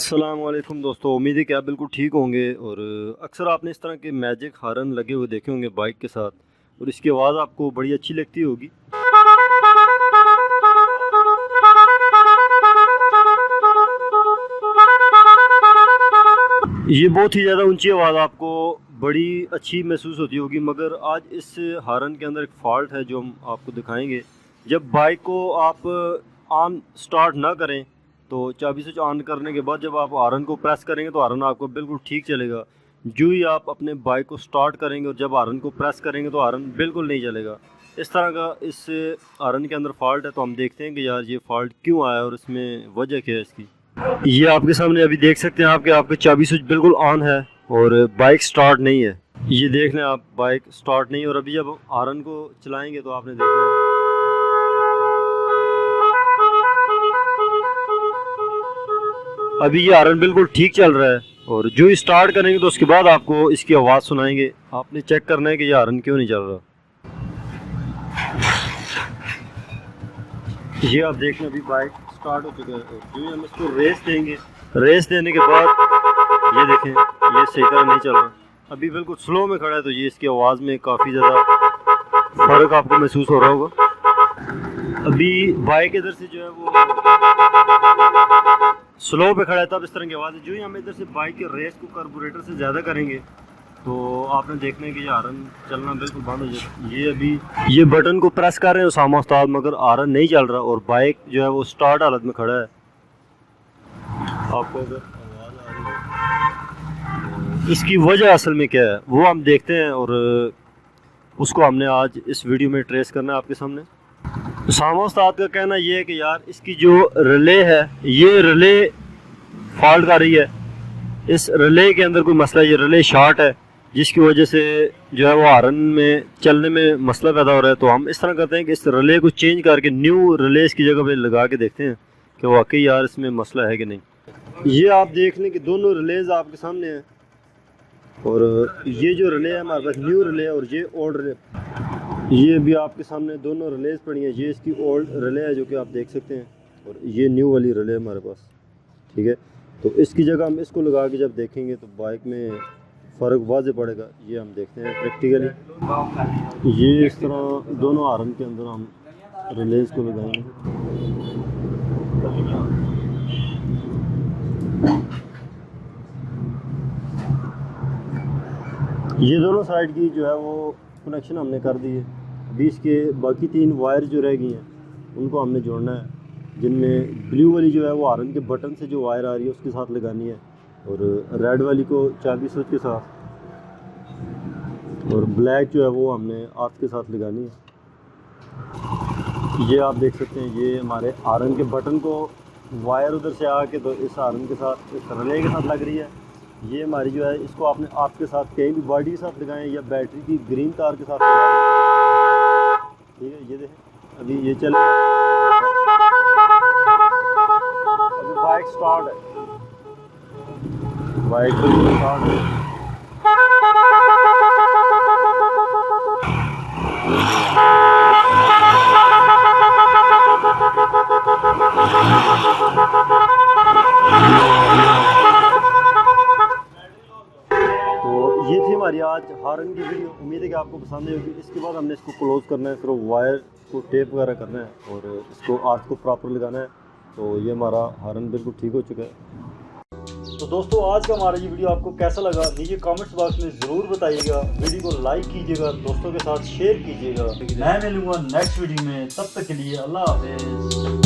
अस्सलाम वालेकुम दोस्तों, उम्मीद है कि आप बिल्कुल ठीक होंगे। और अक्सर आपने इस तरह के मैजिक हॉर्न लगे हुए देखे होंगे बाइक के साथ, और इसकी आवाज़ आपको बड़ी अच्छी लगती होगी। ये बहुत ही ज़्यादा ऊंची आवाज़ आपको बड़ी अच्छी महसूस होती होगी, मगर आज इस हॉर्न के अंदर एक फ़ॉल्ट है जो हम आपको दिखाएंगे। जब बाइक को आप ऑन स्टार्ट ना करें तो चाबी स्विच ऑन करने के बाद जब आप हॉर्न को प्रेस करेंगे तो हॉर्न आपको बिल्कुल ठीक चलेगा। जो ही आप अपने बाइक को स्टार्ट करेंगे और जब हॉर्न को प्रेस करेंगे तो हॉर्न बिल्कुल नहीं चलेगा। इस तरह का इस हॉर्न के अंदर फ़ॉल्ट है। तो हम देखते हैं कि यार ये फ़ॉल्ट क्यों आया और इसमें वजह क्या है इसकी। ये आपके सामने अभी देख सकते हैं आपके चाबी स्विच बिल्कुल ऑन है और बाइक स्टार्ट नहीं है। ये देख लें आप, बाइक स्टार्ट नहीं है। और अभी जब हॉर्न को चलाएंगे तो आपने देखना है अभी ये हॉर्न बिल्कुल ठीक चल रहा है। और जो ही स्टार्ट करेंगे तो उसके बाद आपको इसकी आवाज़ सुनाएंगे। आपने चेक करना है कि ये हॉर्न क्यों नहीं चल रहा। ये आप देख लें अभी बाइक स्टार्ट हो चुका है। और जो ही हम इसको रेस देंगे, रेस देने के बाद ये देखें ये सही तरह नहीं चल रहा, अभी बिल्कुल स्लो में खड़ा है। तो ये इसकी आवाज़ में काफ़ी ज़्यादा फ़र्क आपको महसूस हो रहा होगा। अभी बाइक इधर से जो है वो स्लो पे खड़ा है तब इस तरह की आवाज़ है। जो ही हम इधर से बाइक के रेस को कार्बोरेटर से ज़्यादा करेंगे तो आपने देखना है कि ये हॉर्न चलना बिल्कुल बंद हो जाएगा। ये अभी ये बटन को प्रेस कर रहे हैं उसामा उस्ताद, मगर हॉर्न नहीं चल रहा और बाइक जो है वो स्टार्ट हालत में खड़ा है। आपको अगर आवाज़ आ रही है इसकी वजह असल में क्या है वो हम देखते हैं और उसको हमने आज इस वीडियो में ट्रेस करना है आपके सामने। उसामा उस्ताद का कहना ये है कि यार इसकी जो रिले है ये रिले फॉल्ट कर रही है। इस रिले के अंदर कोई मसला है, ये रिले शॉर्ट है जिसकी वजह से जो है वो हॉर्न में चलने में मसला पैदा हो रहा है। तो हम इस तरह करते हैं कि इस रिले को चेंज करके न्यू रिले इसकी जगह पे लगा के देखते हैं कि वाकई यार इसमें मसला है कि नहीं। ये आप देख लें कि दोनों रिलेज आपके सामने हैं और ये जो रिले है हमारे पास न्यू रिले है और ये ओल्ड रिले। ये भी आपके सामने दोनों रिलेज पड़ी हैं। ये इसकी ओल्ड रिले है जो कि आप देख सकते हैं और ये न्यू वाली रिले है हमारे पास, ठीक है। तो इसकी जगह हम इसको लगा के जब देखेंगे तो बाइक में फ़र्क वाज़े पड़ेगा। ये हम देखते हैं प्रैक्टिकली। ये इस तरह दोनों हॉर्न के अंदर हम रिलेज को लगाएंगे। ये दोनों साइड की जो है वो कनेक्शन हमने कर दी है। अभी इसके बाकी 3 वायर जो रह गई हैं उनको हमने जोड़ना है, जिनमें ब्लू वाली जो है वो हॉर्न के बटन से जो वायर आ रही है उसके साथ लगानी है और रेड वाली को चाबी स्विच के साथ और ब्लैक जो है वो हमने आर्थ के साथ लगानी है। ये आप देख सकते हैं ये हमारे हॉर्न के बटन को वायर उधर से आके तो इस हॉर्न के साथ इस रिले के साथ लग रही है। ये हमारी जो है इसको आपने आपके साथ कहीं भी बॉडी के साथ लगाएं या बैटरी की ग्रीन तार के साथ लगाएं, ठीक है। ये देखें अभी ये चल अभी बाइक स्टार्ट है, बाइक बिल्कुल स्टार्ट है। ये थी हमारी आज हॉर्न की वीडियो। उम्मीद है कि आपको पसंद आई होगी। इसके बाद हमने इसको क्लोज करना है, फिर वायर को टेप वगैरह करना है और इसको आर्थ को प्रॉपर लगाना है। तो ये हमारा हॉर्न बिल्कुल ठीक हो चुका है। तो दोस्तों आज का हमारा ये वीडियो आपको कैसा लगा नीचे कमेंट्स बॉक्स में ज़रूर बताइएगा। वीडियो को लाइक कीजिएगा, दोस्तों के साथ शेयर कीजिएगा। मैं मिलूँगा नेक्स्ट वीडियो में, तब तक के लिए अल्लाह हाफिज़।